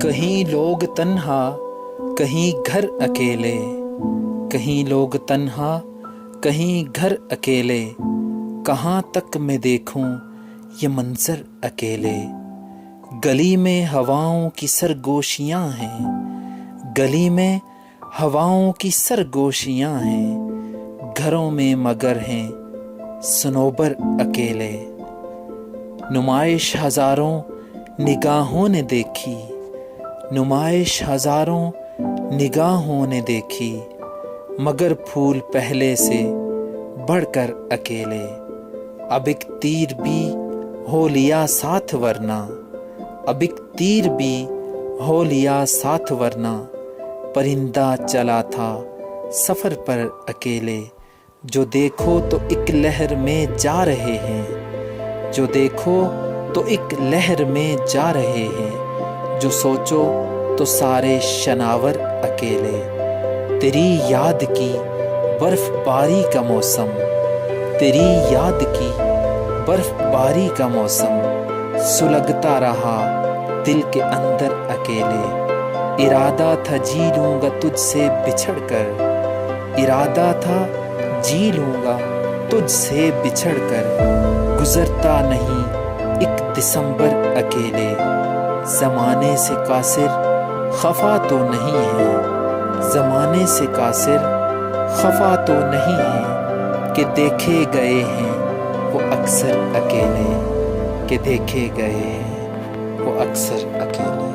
کہیں لوگ تنہا کہیں گھر اکیلے، کہیں لوگ تنہا کہیں گھر اکیلے، کہاں تک میں دیکھوں یہ منظر اکیلے۔ گلی میں ہواؤں کی سرگوشیاں ہیں، گلی میں ہواؤں کی سرگوشیاں ہیں، گھروں میں مگر ہیں صنوبر اکیلے۔ نمائش ہزاروں نگاہوں نے دیکھی، نمائش ہزاروں نگاہوں نے دیکھی، مگر پھول پہلے سے بڑھ کر اکیلے۔ اب ایک تیر بھی ہو لیا ساتھ ورنہ، اب ایک تیر بھی ہو لیا ساتھ ورنہ، پرندہ چلا تھا سفر پر اکیلے۔ جو دیکھو تو ایک لہر میں جا رہے ہیں، جو دیکھو تو ایک لہر میں جا رہے ہیں، جو سوچو تو سارے شناور اکیلے۔ تیری یاد کی برف باری کا موسم، تیری یاد کی برف باری کا موسم، سلگتا رہا دل کے اندر اکیلے۔ ارادہ تھا جی لوں گا تجھ سے بچھڑ کر، ارادہ تھا جی لوں گا تجھ سے بچھڑ کر، گزرتا نہیں ایک دسمبر اکیلے۔ زمانے سے قاصر خفا تو نہیں ہے، زمانے سے قاصر خفا تو نہیں ہے، کہ دیکھے گئے ہیں وہ اکثر اکیلے، کہ دیکھے گئے ہیں وہ اکثر اکیلے۔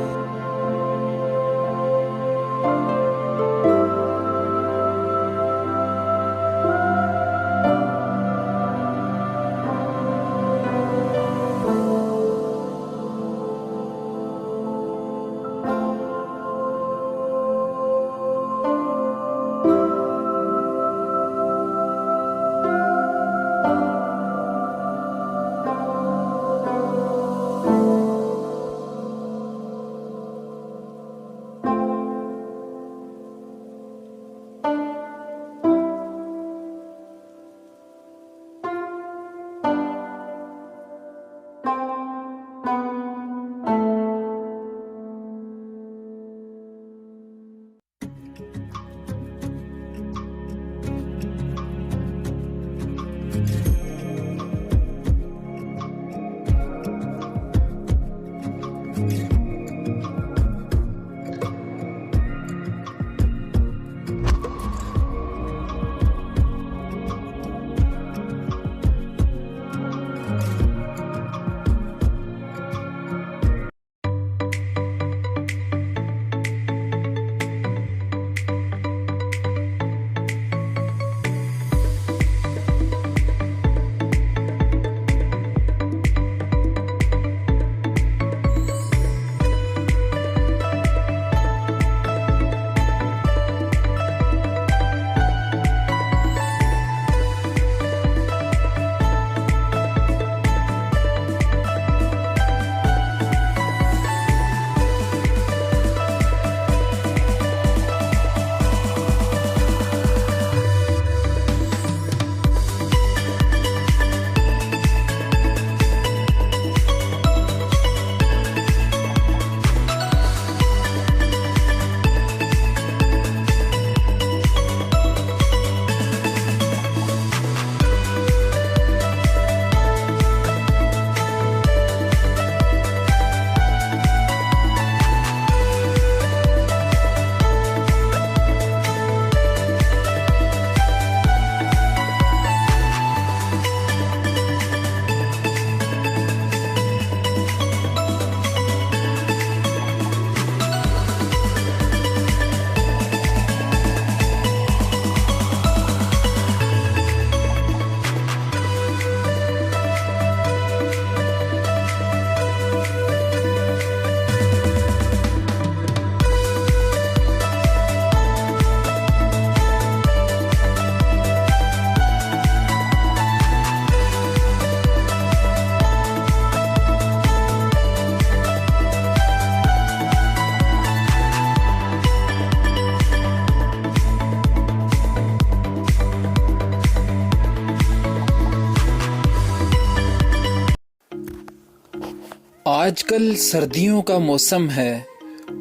آج کل سردیوں کا موسم ہے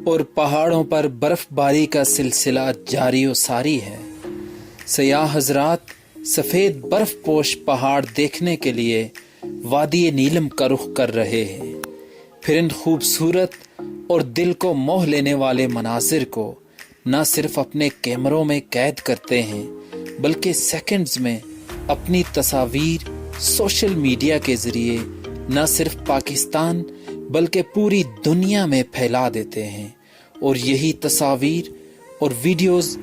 اور پہاڑوں پر برف باری کا سلسلہ جاری و ساری ہے۔ سیاح حضرات سفید برف پوش پہاڑ دیکھنے کے لیے وادی نیلم کا رخ کر رہے ہیں۔ پھر ان خوبصورت اور دل کو موہ لینے والے مناظر کو نہ صرف اپنے کیمروں میں قید کرتے ہیں بلکہ سیکنڈز میں اپنی تصاویر سوشل میڈیا کے ذریعے نہ صرف پاکستان بلکہ پوری دنیا میں پھیلا دیتے ہیں، اور یہی تصاویر اور ویڈیوز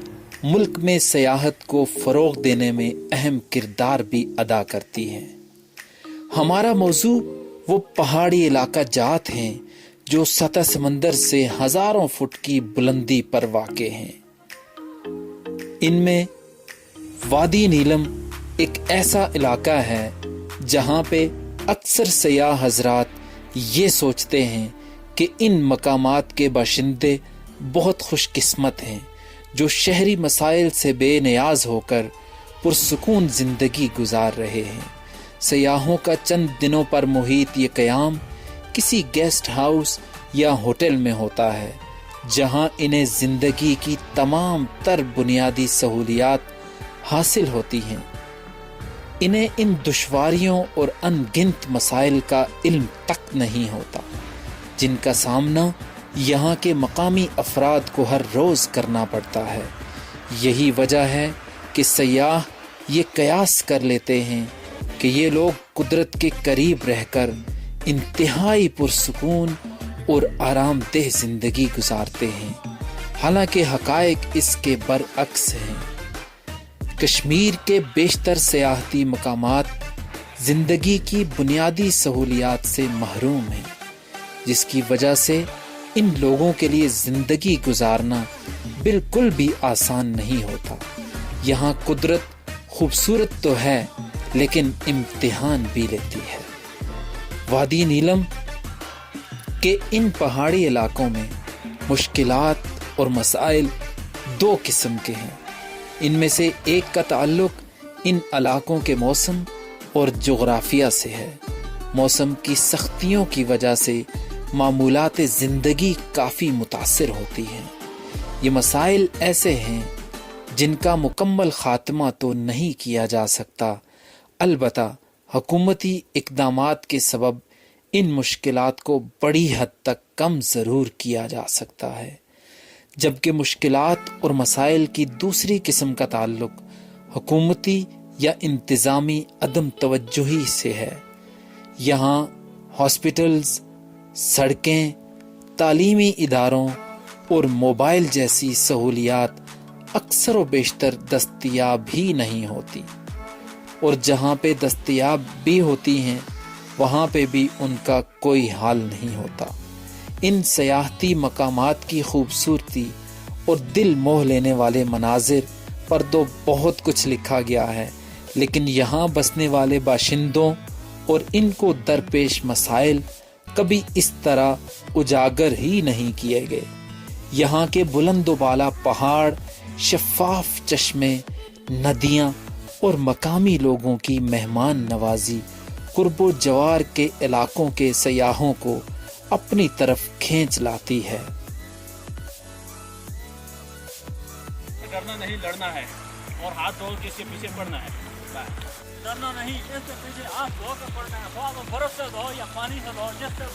ملک میں سیاحت کو فروغ دینے میں اہم کردار بھی ادا کرتی ہیں۔ ہمارا موضوع وہ پہاڑی علاقہ جات ہیں جو سطح سمندر سے ہزاروں فٹ کی بلندی پر واقع ہیں۔ ان میں وادی نیلم ایک ایسا علاقہ ہے جہاں پہ اکثر سیاح حضرات یہ سوچتے ہیں کہ ان مقامات کے باشندے بہت خوش قسمت ہیں جو شہری مسائل سے بے نیاز ہو کر پرسکون زندگی گزار رہے ہیں۔ سیاحوں کا چند دنوں پر محیط یہ قیام کسی گیسٹ ہاؤس یا ہوٹل میں ہوتا ہے جہاں انہیں زندگی کی تمام تر بنیادی سہولیات حاصل ہوتی ہیں۔ انہیں ان دشواریوں اور ان گنت مسائل کا علم تک نہیں ہوتا جن کا سامنا یہاں کے مقامی افراد کو ہر روز کرنا پڑتا ہے۔ یہی وجہ ہے کہ سیاح یہ قیاس کر لیتے ہیں کہ یہ لوگ قدرت کے قریب رہ کر انتہائی پرسکون اور آرام دہ زندگی گزارتے ہیں، حالانکہ حقائق اس کے برعکس ہیں۔ کشمیر کے بیشتر سیاحتی مقامات زندگی کی بنیادی سہولیات سے محروم ہیں، جس کی وجہ سے ان لوگوں کے لیے زندگی گزارنا بالکل بھی آسان نہیں ہوتا۔ یہاں قدرت خوبصورت تو ہے لیکن امتحان بھی لیتی ہے۔ وادی نیلم کے ان پہاڑی علاقوں میں مشکلات اور مسائل دو قسم کے ہیں۔ ان میں سے ایک کا تعلق ان علاقوں کے موسم اور جغرافیہ سے ہے۔ موسم کی سختیوں کی وجہ سے معمولات زندگی کافی متاثر ہوتی ہیں۔ یہ مسائل ایسے ہیں جن کا مکمل خاتمہ تو نہیں کیا جا سکتا، البتہ حکومتی اقدامات کے سبب ان مشکلات کو بڑی حد تک کم ضرور کیا جا سکتا ہے، جبکہ مشکلات اور مسائل کی دوسری قسم کا تعلق حکومتی یا انتظامی عدم توجہی سے ہے۔ یہاں ہاسپٹلز، سڑکیں، تعلیمی اداروں اور موبائل جیسی سہولیات اکثر و بیشتر دستیاب ہی نہیں ہوتی، اور جہاں پہ دستیاب بھی ہوتی ہیں وہاں پہ بھی ان کا کوئی حال نہیں ہوتا۔ ان سیاحتی مقامات کی خوبصورتی اور دل موہ لینے والے مناظر پر تو بہت کچھ لکھا گیا ہے، لیکن یہاں بسنے والے باشندوں اور ان کو درپیش مسائل کبھی اس طرح اجاگر ہی نہیں کیے گئے۔ یہاں کے بلند و بالا پہاڑ، شفاف چشمے، ندیاں اور مقامی لوگوں کی مہمان نوازی قرب و جوار کے علاقوں کے سیاحوں کو اپنی طرف کھینچ لاتی ہے۔ ڈرنا نہیں، لڑنا ہے اور ہاتھ دھو کے اس کے پیچھے پڑنا ہے۔ ڈرنا نہیں، اس کے پیچھے ہاتھ دھو کے پڑنا ہے، برف سے دھو یا پانی سے دھو، جس سے